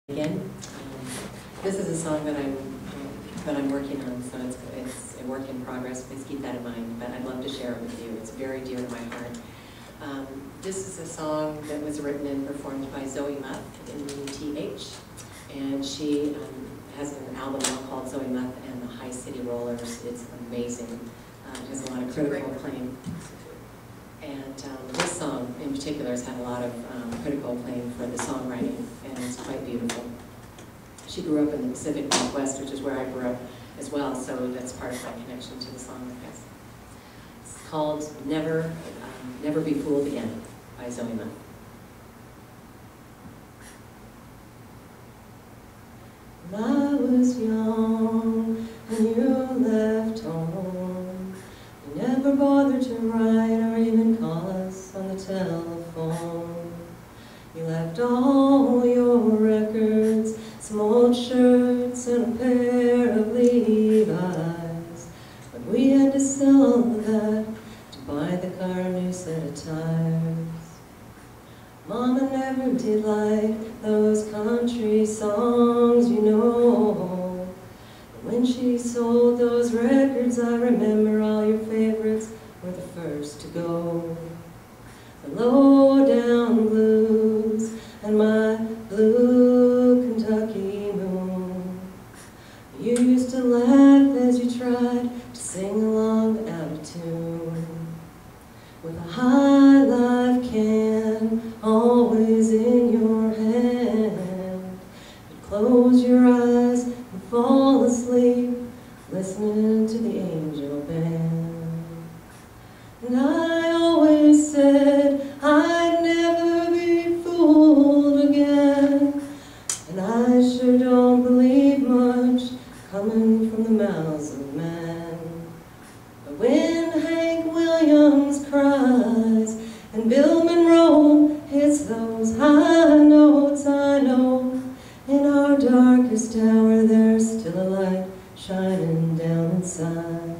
Again. This is a song that I'm working on, so it's a work in progress. Please keep that in mind. But I'd love to share it with you. It's very dear to my heart. This is a song that was written and performed by Zoe Muth in the TH, and she has an album now called Zoe Muth and the High City Rollers. It's amazing. It has a lot of critical acclaim. And this song in particular has had a lot of critical acclaim for the songwriting, and it's quite beautiful. She grew up in the Pacific Northwest, which is where I grew up as well, so that's part of my connection to the song, I guess. It's called Never Be Fooled Again by Zoe Muth. When I was young and you left home, you never bothered to write or even call us on the telephone. You left all your records, some old shirts and a pair of Levi's. But we had to sell all of that to buy the car a new set of tires. Mama never did like those country songs, you know. But when she sold those records, I remember all your favorites were the first to go. The low-down blues and my blue Kentucky moon. You used to laugh as you tried to sing along out of tune. With a high life can always in your hand, you'd close your eyes and fall asleep listening to the angel band. And I always said I'd never be fooled again, and I sure don't believe much coming from the mouths of men. But when Hank Williams cries and Bill Monroe hits those high notes, I know in our darkest hour there's still a light shining down inside.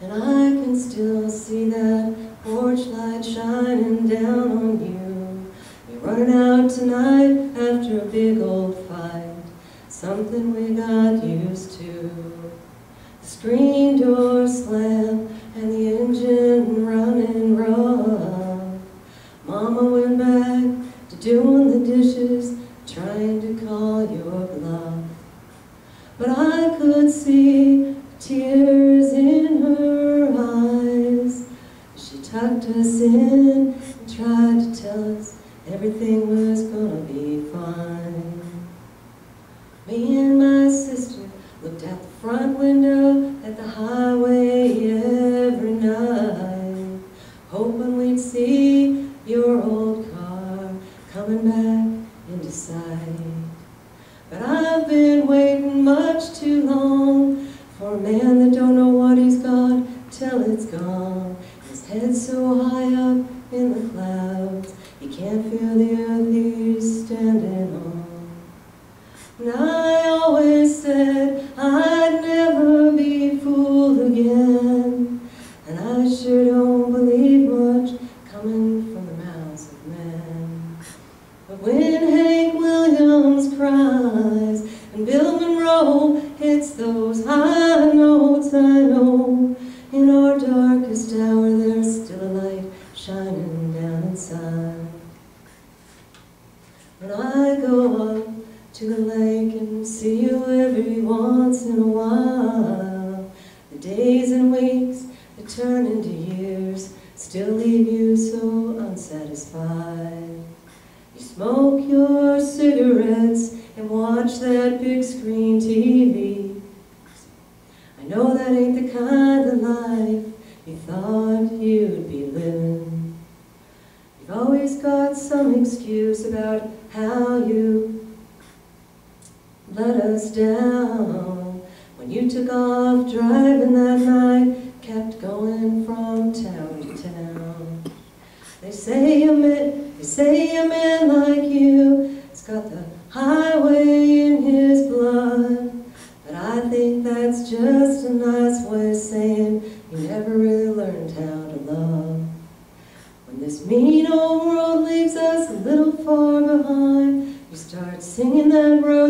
And I can still see that porch light shining down on you. You're running out tonight after a big old fight, something we got used to. The screen door slam and the engine running rough. Mama went back to doing the dishes, trying to call your bluff. But I could see tears in her eyes. She tucked us in and tried to tell us everything was gonna be fine. Me and my sister looked out the front window at the highway every night, hoping we'd see your old car coming back into sight. But I've been waiting much too long for a man that don't know what he's got till it's gone. His head's so high up in the clouds, he can't feel the earth he's standing on. And I always said I'd never be fooled again, and I sure don't believe much coming from the mouths of men. But when Hank Williams cries and Bill Monroe hits those high notes, I know in our darkest hour there's still a light shining down inside. When I go up to the lake and see you every once in a while, the days and weeks that turn into years still leave you so unsatisfied. You smoke your cigarettes and watch that big screen TV. I know that ain't the kind of life you thought you'd be living. You've always got some excuse about how you let us down. When you took off driving that night, kept going from town to town. They say a man like you has got the highway in his blood, but I think that's just a nice way of saying you never really learned how to love. When this mean old world leaves us a little far behind, singing that road.